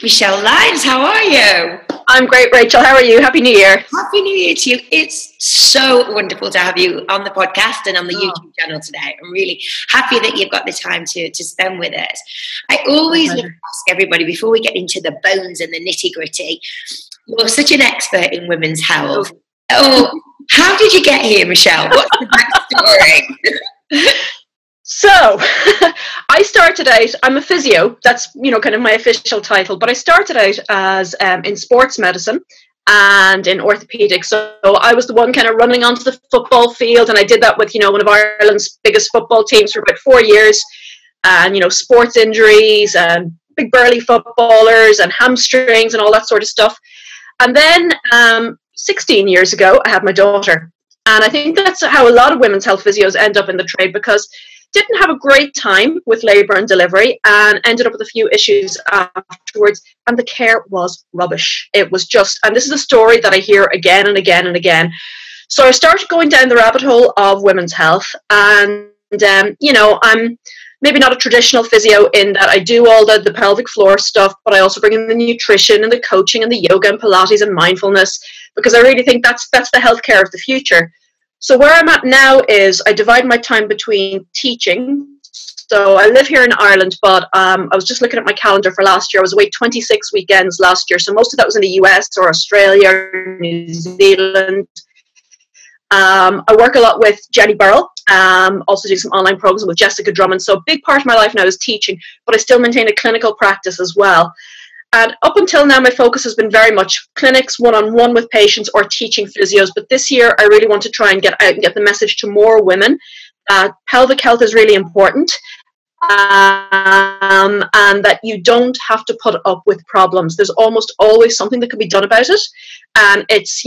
Michelle Lyons, how are you? I'm great, Rachel. How are you? Happy New Year. Happy New Year to you. It's so wonderful to have you on the podcast and on the YouTube channel today. I'm really happy that you've got the time to spend with us. I always love to ask everybody before we get into the bones and the nitty-gritty. You're such an expert in women's health. Oh, how did you get here, Michelle? What's the backstory? So, I started out, I'm a physio, that's, kind of my official title, but I started out as in sports medicine and in orthopaedics. So I was the one kind of running onto the football field, and I did that with, one of Ireland's biggest football teams for about 4 years, and, sports injuries and big burly footballers and hamstrings and all that sort of stuff. And then 16 years ago, I had my daughter. And I think that's how a lot of women's health physios end up in the trade, because didn't have a great time with labour and delivery and ended up with a few issues afterwards, and the care was rubbish. It was just, and this is a story that I hear again and again and again. So I started going down the rabbit hole of women's health, and I'm maybe not a traditional physio in that I do all the pelvic floor stuff, but I also bring in the nutrition and the coaching and the yoga and Pilates and mindfulness, because I really think that's the healthcare of the future. So where I'm at now is I divide my time between teaching. So I live here in Ireland, but I was just looking at my calendar for last year. I was away 26 weekends last year. So most of that was in the US or Australia or New Zealand. I work a lot with Jenny Burrell, also do some online programs with Jessica Drummond. So a big part of my life now is teaching, but I still maintain a clinical practice as well. And up until now, my focus has been very much clinics, one-on-one with patients, or teaching physios. But this year, I really want to try and get out and get the message to more women. Pelvic health is really important, and that you don't have to put up with problems. There's almost always something that can be done about it. And it's,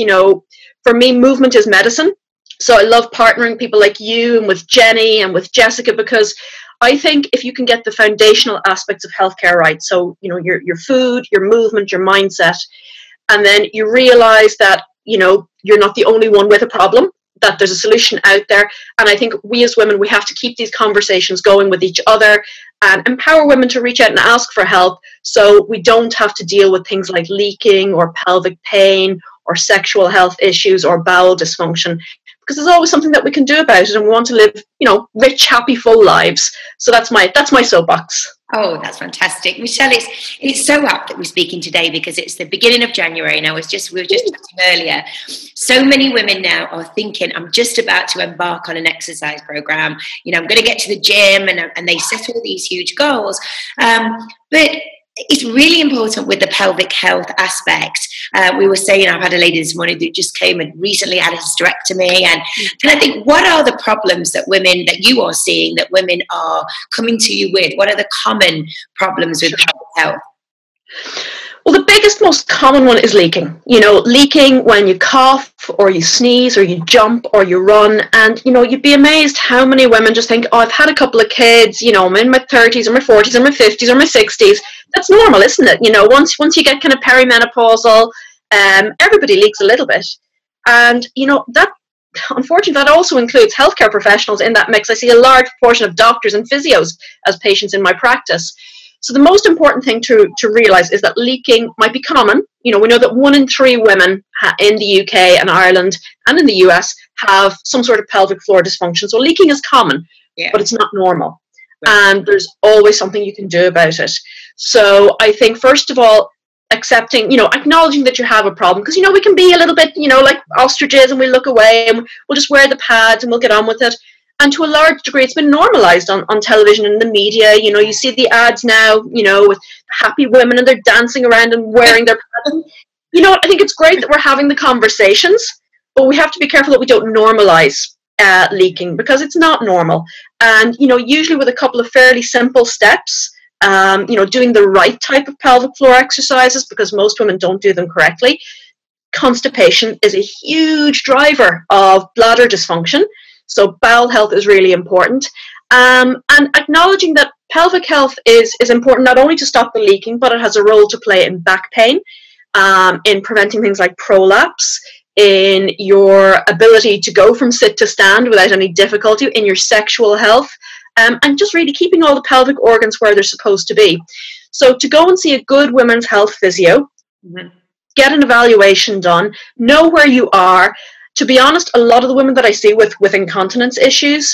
for me, movement is medicine. So I love partnering people like you and with Jenny and with Jessica, because I think if you can get the foundational aspects of healthcare right, so, your food, your movement, your mindset, and then you realize that, you're not the only one with a problem, that there's a solution out there. And I think we as women, we have to keep these conversations going with each other and empower women to reach out and ask for help, so we don't have to deal with things like leaking or pelvic pain or sexual health issues or bowel dysfunction. Because there's always something that we can do about it, and we want to live, rich, happy, full lives. So that's my soapbox. Oh, that's fantastic, Michelle. It's so apt that we're speaking today, because it's the beginning of January, and we were just chatting earlier. So many women now are thinking, I'm just about to embark on an exercise program. I'm going to get to the gym, and they set all these huge goals. But it's really important with the pelvic health aspect. We were saying, I've had a lady this morning who just came and recently had a hysterectomy. And I think, what are the problems that you are seeing that women are coming to you with? What are the common problems with pelvic health? Well, the biggest, most common one is leaking. Leaking when you cough or you sneeze or you jump or you run. And, you'd be amazed how many women just think, oh, I've had a couple of kids, I'm in my 30s or my 40s or my 50s or my 60s. That's normal, isn't it? Once you get kind of perimenopausal, everybody leaks a little bit. And, that, unfortunately, that also includes healthcare professionals in that mix. I see a large proportion of doctors and physios as patients in my practice. So the most important thing to realise is that leaking might be common. We know that 1 in 3 women in the UK and Ireland and in the US have some sort of pelvic floor dysfunction. So leaking is common, but it's not normal. Right. And there's always something you can do about it. So I think, first of all, accepting, acknowledging that you have a problem, because, we can be a little bit, like ostriches, and we look away and we'll just wear the pads and we'll get on with it. And to a large degree, it's been normalized on television and the media. You see the ads now, with happy women, and they're dancing around and wearing their pads. I think it's great that we're having the conversations, but we have to be careful that we don't normalize leaking, because it's not normal. And, usually with a couple of fairly simple steps, doing the right type of pelvic floor exercises, because most women don't do them correctly. Constipation is a huge driver of bladder dysfunction. So bowel health is really important. And acknowledging that pelvic health is important not only to stop the leaking, but it has a role to play in back pain, in preventing things like prolapse, in your ability to go from sit to stand without any difficulty, in your sexual health, and just really keeping all the pelvic organs where they're supposed to be. So to go and see a good women's health physio, get an evaluation done, know where you are. To be honest, a lot of the women that I see with incontinence issues,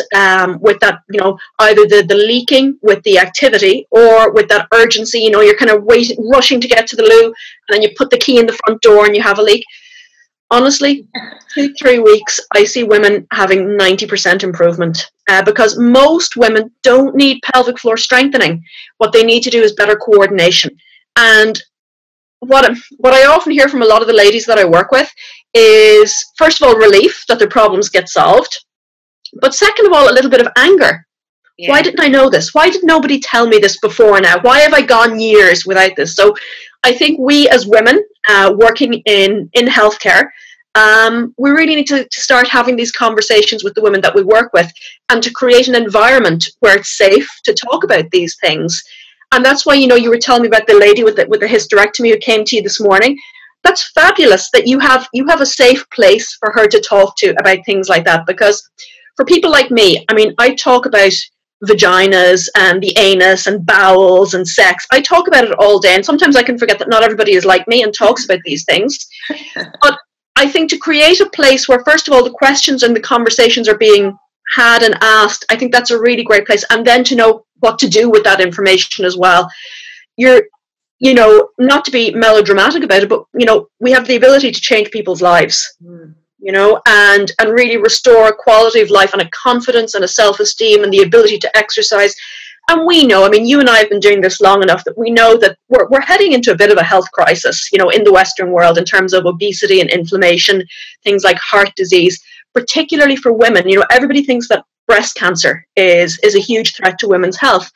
with that, you know, either the leaking with the activity or with that urgency, you know, you're kind of rushing to get to the loo, and then you put the key in the front door and you have a leak. Honestly, 2-3 weeks, I see women having 90% improvement, because most women don't need pelvic floor strengthening. What they need to do is better coordination. And what I often hear from a lot of the ladies that I work with is, first of all, relief that their problems get solved. But second of all, a little bit of anger. Yeah. Why didn't I know this? Why did nobody tell me this before now? Why have I gone years without this? So I think we as women working in healthcare, we really need to start having these conversations with the women that we work with, and to create an environment where it's safe to talk about these things. And that's why, you know, you were telling me about the lady with the hysterectomy who came to you this morning. That's fabulous that you have a safe place for her to talk to about things like that. Because for people like me, I mean, I talk about vaginas and the anus and bowels and sex. I talk about it all day, and sometimes I can forget that not everybody is like me and talks about these things. But I think to create a place where, first of all, the questions and the conversations are being had and asked, I think that's a really great place. And then to know what to do with that information as well. You're, you know, not to be melodramatic about it, but, you know, we have the ability to change people's lives, you know, and really restore a quality of life and a confidence and a self-esteem and the ability to exercise. And we know, I mean, you and I have been doing this long enough that we know that we're heading into a bit of a health crisis, you know, in the Western world in terms of obesity and inflammation, things like heart disease, particularly for women. You know, everybody thinks that breast cancer is a huge threat to women's health.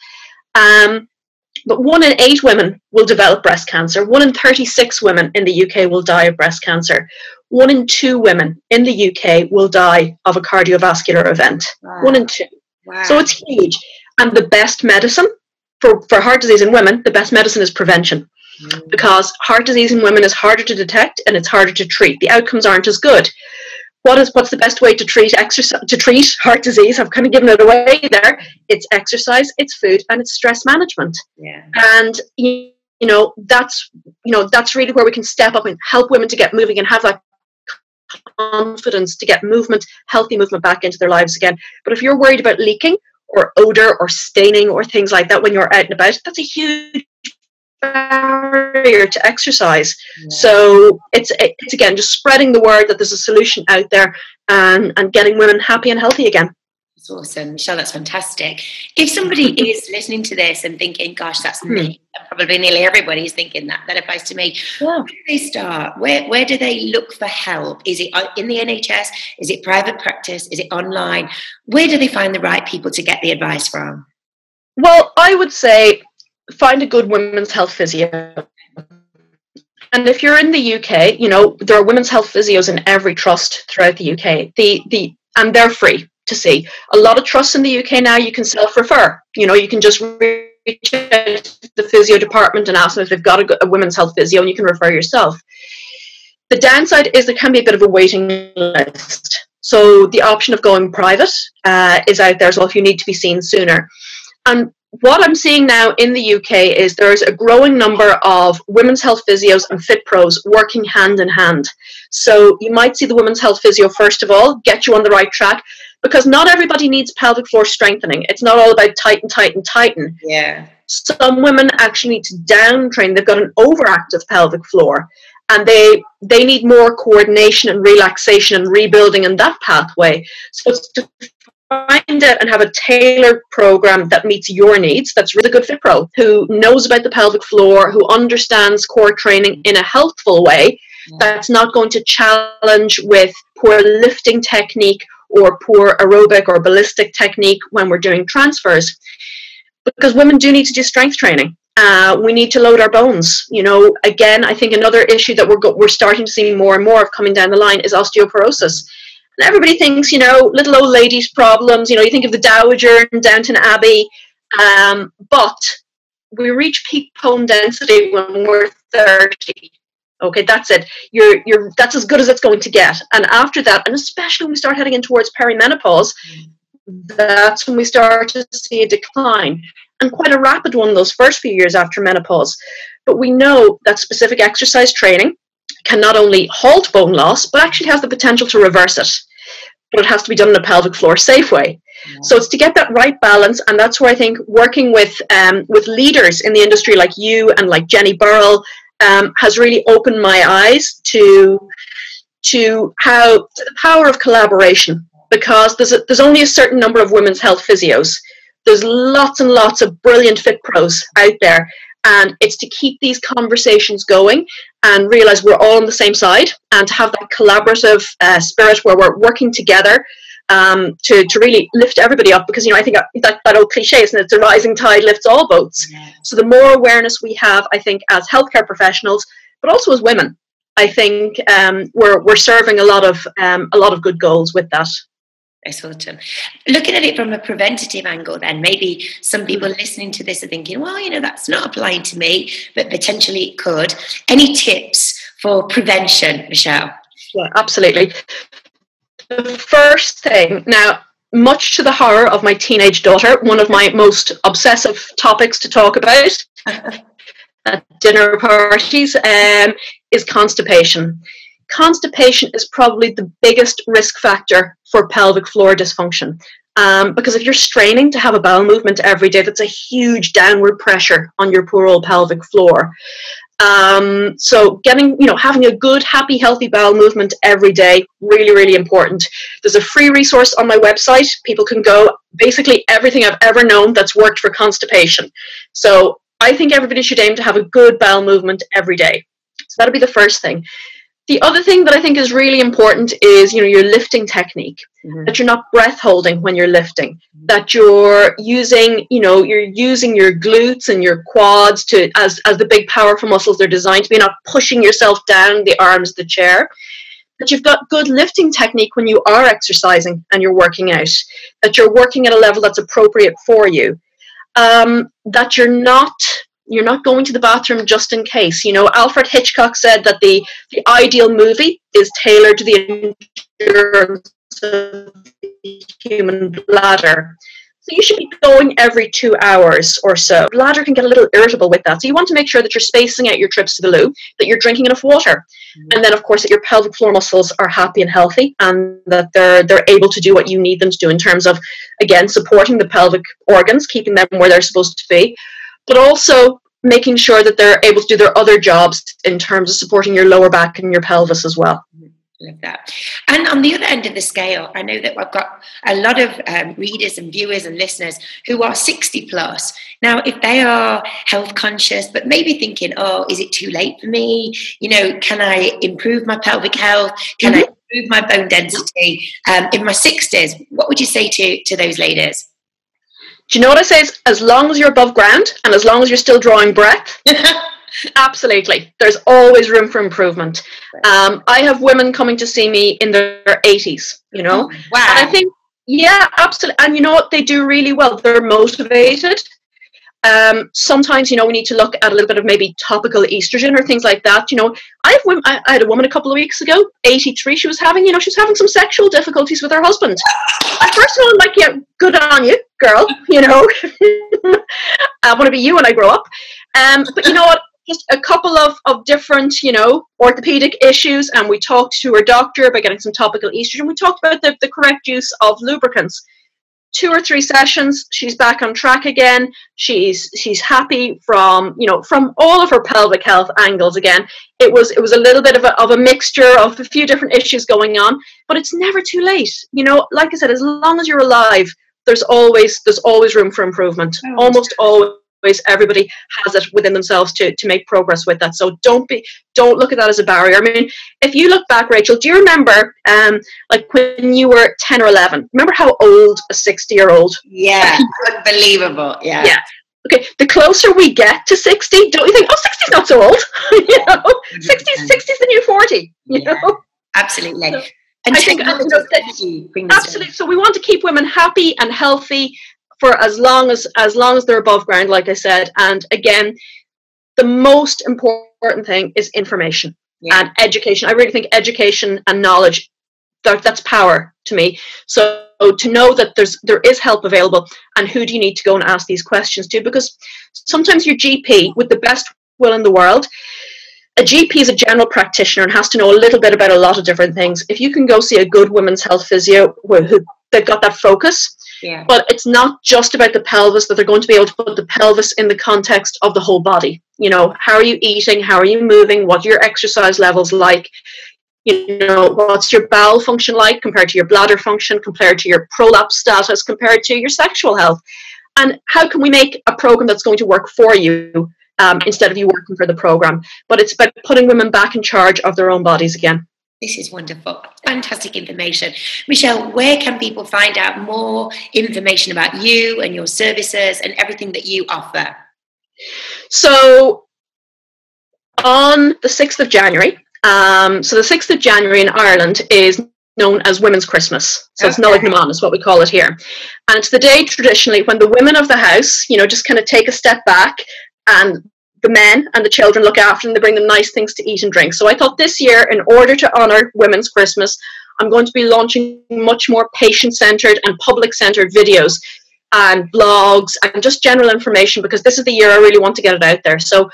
But 1 in 8 women will develop breast cancer. 1 in 36 women in the UK will die of breast cancer. 1 in 2 women in the UK will die of a cardiovascular event. Wow. 1 in 2. Wow. So it's huge. And the best medicine for heart disease in women, the best medicine is prevention. Because heart disease in women is harder to detect and it's harder to treat. The outcomes aren't as good. What's the best way to treat heart disease? I've kind of given it away there. It's exercise, it's food, and it's stress management. Yeah. And you know that's really where we can step up and help women to get moving and have that confidence to get healthy movement back into their lives again. But if you're worried about leaking or odor or staining or things like that when you're out and about, that's a huge barrier to exercise. Yeah. So it's again just spreading the word that there's a solution out there, and getting women happy and healthy again. That's awesome, Michelle. That's fantastic. If somebody is listening to this and thinking, "Gosh, that's me," and probably nearly everybody is thinking that applies to me. Yeah. Where do they start? Where do they look for help? Is it in the NHS? Is it private practice? Is it online? Where do they find the right people to get the advice from? Well, I would say find a good women's health physio. And if you're in the UK, you know, there are women's health physios in every trust throughout the UK. And they're free to see. A lot of trusts in the UK now, you can self-refer. You know, you can just reach out to the physio department and ask them if they've got a women's health physio, and you can refer yourself. The downside is there can be a bit of a waiting list. So the option of going private is out there as well if you need to be seen sooner. And what I'm seeing now in the UK is there's a growing number of women's health physios and fit pros working hand in hand. So you might see the women's health physio, first of all, get you on the right track, because not everybody needs pelvic floor strengthening. It's not all about tighten. Yeah. Some women actually need to down train. They've got an overactive pelvic floor, and they need more coordination and relaxation and rebuilding in that pathway. So it's to find out and have a tailored program that meets your needs. That's really good fit pro who knows about the pelvic floor, who understands core training in a healthful way. That's not going to challenge with poor lifting technique or poor aerobic or ballistic technique when we're doing transfers. Because women do need to do strength training. We need to load our bones. You know, again, I think another issue that we're starting to see more and more of coming down the line is osteoporosis. And everybody thinks, you know, little old ladies' problems. You know, you think of the Dowager in Downton Abbey, but we reach peak bone density when we're 30. Okay, that's it. That's as good as it's going to get. And after that, and especially when we start heading in towards perimenopause, that's when we start to see a decline. and quite a rapid one those first few years after menopause. But we know that specific exercise training can not only halt bone loss, but actually has the potential to reverse it. But it has to be done in a pelvic floor safe way. Yeah. So it's to get that right balance, and that's where I think working with leaders in the industry like you and like Jenny Burrell has really opened my eyes to the power of collaboration, because there's only a certain number of women's health physios. There's lots and lots of brilliant fit pros out there, and it's to keep these conversations going and realize we're all on the same side, and to have that collaborative spirit where we're working together to really lift everybody up, because I think that old cliche, isn't it? It's a rising tide lifts all boats. Yeah. So the more awareness we have, I think, as healthcare professionals, but also as women, I think we're serving a lot of good goals with that. Excellent. Looking at it from a preventative angle, then maybe some people listening to this are thinking, well, that's not applying to me, but potentially it could. Any tips for prevention, Michelle? Yeah, absolutely. The first thing, now, much to the horror of my teenage daughter, one of my most obsessive topics to talk about at dinner parties is constipation. Constipation is probably the biggest risk factor for pelvic floor dysfunction, because if you're straining to have a bowel movement every day, that's a huge downward pressure on your poor old pelvic floor. So having a good, happy, healthy bowel movement every day, really, really important. There's a free resource on my website. People can go, basically everything I've ever known that's worked for constipation. So I think everybody should aim to have a good bowel movement every day. So that'll be the first thing. The other thing that I think is really important is, your lifting technique, that you're not breath holding when you're lifting, that you're using, your glutes and your quads as the big powerful muscles they're designed to be, not pushing yourself down the arms of the chair, that you've got good lifting technique when you are exercising and you're working out, that you're working at a level that's appropriate for you, that you're not going to the bathroom just in case. Alfred Hitchcock said that the ideal movie is tailored to the endurance of the human bladder. So you should be going every 2 hours or so. Bladder can get a little irritable with that. So you want to make sure that you're spacing out your trips to the loo, that you're drinking enough water. And then, of course, that your pelvic floor muscles are happy and healthy, and that they're able to do what you need them to do in terms of, again, supporting the pelvic organs, keeping them where they're supposed to be, but also making sure that they're able to do their other jobs in terms of supporting your lower back and your pelvis as well. Love that. And on the other end of the scale, I know that I've got a lot of readers and viewers and listeners who are 60 plus. Now, if they are health conscious, but maybe thinking, oh, is it too late for me? Can I improve my pelvic health? Can I improve my bone density in my 60s? What would you say to those ladies? Do you know what I say? As long as you're above ground and as long as you're still drawing breath, absolutely. There's always room for improvement. I have women coming to see me in their 80s, Oh, wow. And I think, yeah, absolutely. And you know what? They do really well. They're motivated. Sometimes, we need to look at a little bit of maybe topical estrogen or things like that. I had a woman a couple of weeks ago, 83. She was having some sexual difficulties with her husband. At first of all, I'm like, yeah, good on you, girl. I want to be you when I grow up. But you know what? Just a couple of different, orthopedic issues, and we talked to her doctor about getting some topical estrogen. We talked about the correct use of lubricants. 2 or 3 sessions, she's back on track again. She's happy from all of her pelvic health angles again. It was a little bit of a mixture of a few different issues going on, but it's never too late. Like I said, as long as you're alive, there's always room for improvement. Almost always everybody has it within themselves to make progress with that. So don't look at that as a barrier. I mean, if you look back, Rachel, do you remember like when you were 10 or 11? Remember how old a 60-year-old? Yeah, unbelievable. Yeah. Yeah. Okay, the closer we get to 60, don't you think, 60's not so old? 60's the new 40, you know? Absolutely. So, and I think absolutely. So we want to keep women happy and healthy for as long as they're above ground, like I said. And again, the most important thing is information and education. I really think education and knowledge, that's power to me. So to know that there is help available, and who do you need to go and ask these questions to? Because sometimes your GP, with the best will in the world, a GP is a general practitioner and has to know a little bit about a lot of different things. If you can go see a good women's health physio who they've got that focus, yeah. But it's not just about the pelvis, that they're going to be able to put the pelvis in the context of the whole body. You know, how are you eating? How are you moving? What are your exercise levels like? You know, what's your bowel function like compared to your bladder function, compared to your prolapse status, compared to your sexual health? And how can we make a program that's going to work for you instead of you working for the program? But it's about putting women back in charge of their own bodies again. This is wonderful. Fantastic information. Michelle, where can people find out more information about you and your services and everything that you offer? So on the 6th of January, so the 6th of January in Ireland is known as Women's Christmas. So it's Nollaig na Mán is what we call it here. And it's the day traditionally when the women of the house, you know, just kind of take a step back, and the men and the children look after them. They bring them nice things to eat and drink. So I thought this year, in order to honour Women's Christmas, I'm going to be launching much more patient-centred and public-centred videos and blogs and just general information, because this is the year I really want to get it out there. So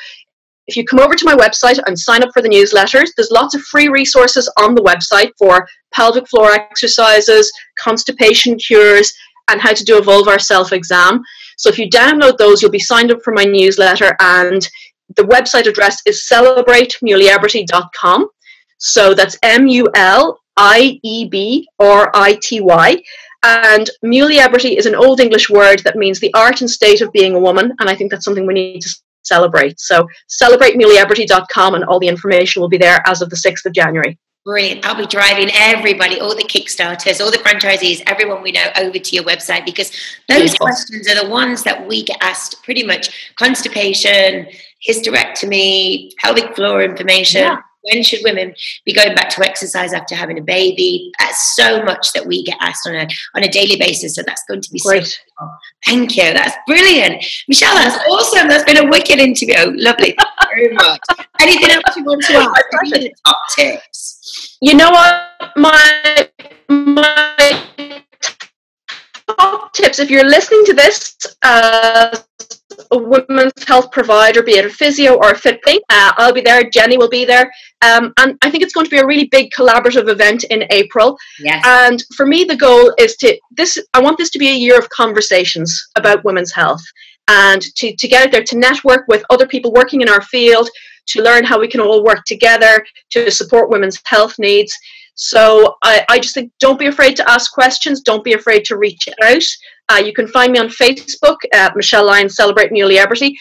if you come over to my website and sign up for the newsletters, there's lots of free resources on the website for pelvic floor exercises, constipation cures, and how to do a vulvar self-exam. So if you download those, you'll be signed up for my newsletter, and the website address is celebratemuliebrity.com. So that's MULIEBRITY. And muliebrity is an old English word that means the art and state of being a woman, and I think that's something we need to celebrate. So celebratemuliebrity.com, and all the information will be there as of the 6th of January. Brilliant. I'll be driving everybody, all the Kickstarters, all the franchisees, everyone we know, over to your website, because those questions are the ones that we get asked pretty much. Constipation, hysterectomy, pelvic floor information. Yeah. When should women be going back to exercise after having a baby? That's so much that we get asked on a daily basis. So that's going to be great. So cool. Thank you. That's brilliant. Michelle, that's awesome. That's been a wicked interview. Lovely. Thank you very much. Anything else you want to ask? Any top tips? You know what? My top tips, if you're listening to this as a women's health provider, be it a physio or a fitbit, I'll be there. Jenny will be there. And I think it's going to be a really big collaborative event in April. Yes. And for me, the goal is I want this to be a year of conversations about women's health, and to get out there, to network with other people working in our field, to learn how we can all work together to support women's health needs. So I just think, don't be afraid to ask questions. Don't be afraid to reach out. You can find me on Facebook at Michelle Lyons Celebrate Muliebrity.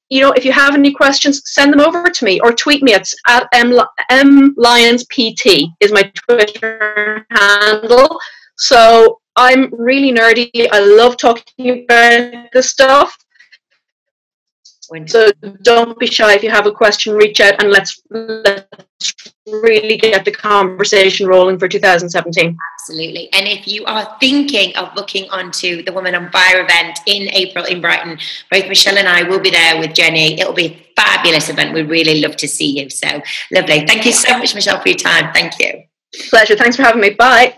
You know, if you have any questions, send them over to me or tweet me. It's at mlyonspt is my Twitter handle. So I'm really nerdy. I love talking about this stuff. So don't be shy. If you have a question, reach out, and let's really get the conversation rolling for 2017. Absolutely. And if you are thinking of booking onto the Woman on Fire event in April in Brighton, both Michelle and I will be there with Jenny. It'll be a fabulous event. We'd really love to see you. So lovely. Thank you so much, Michelle, for your time. Thank you. Pleasure. Thanks for having me. Bye.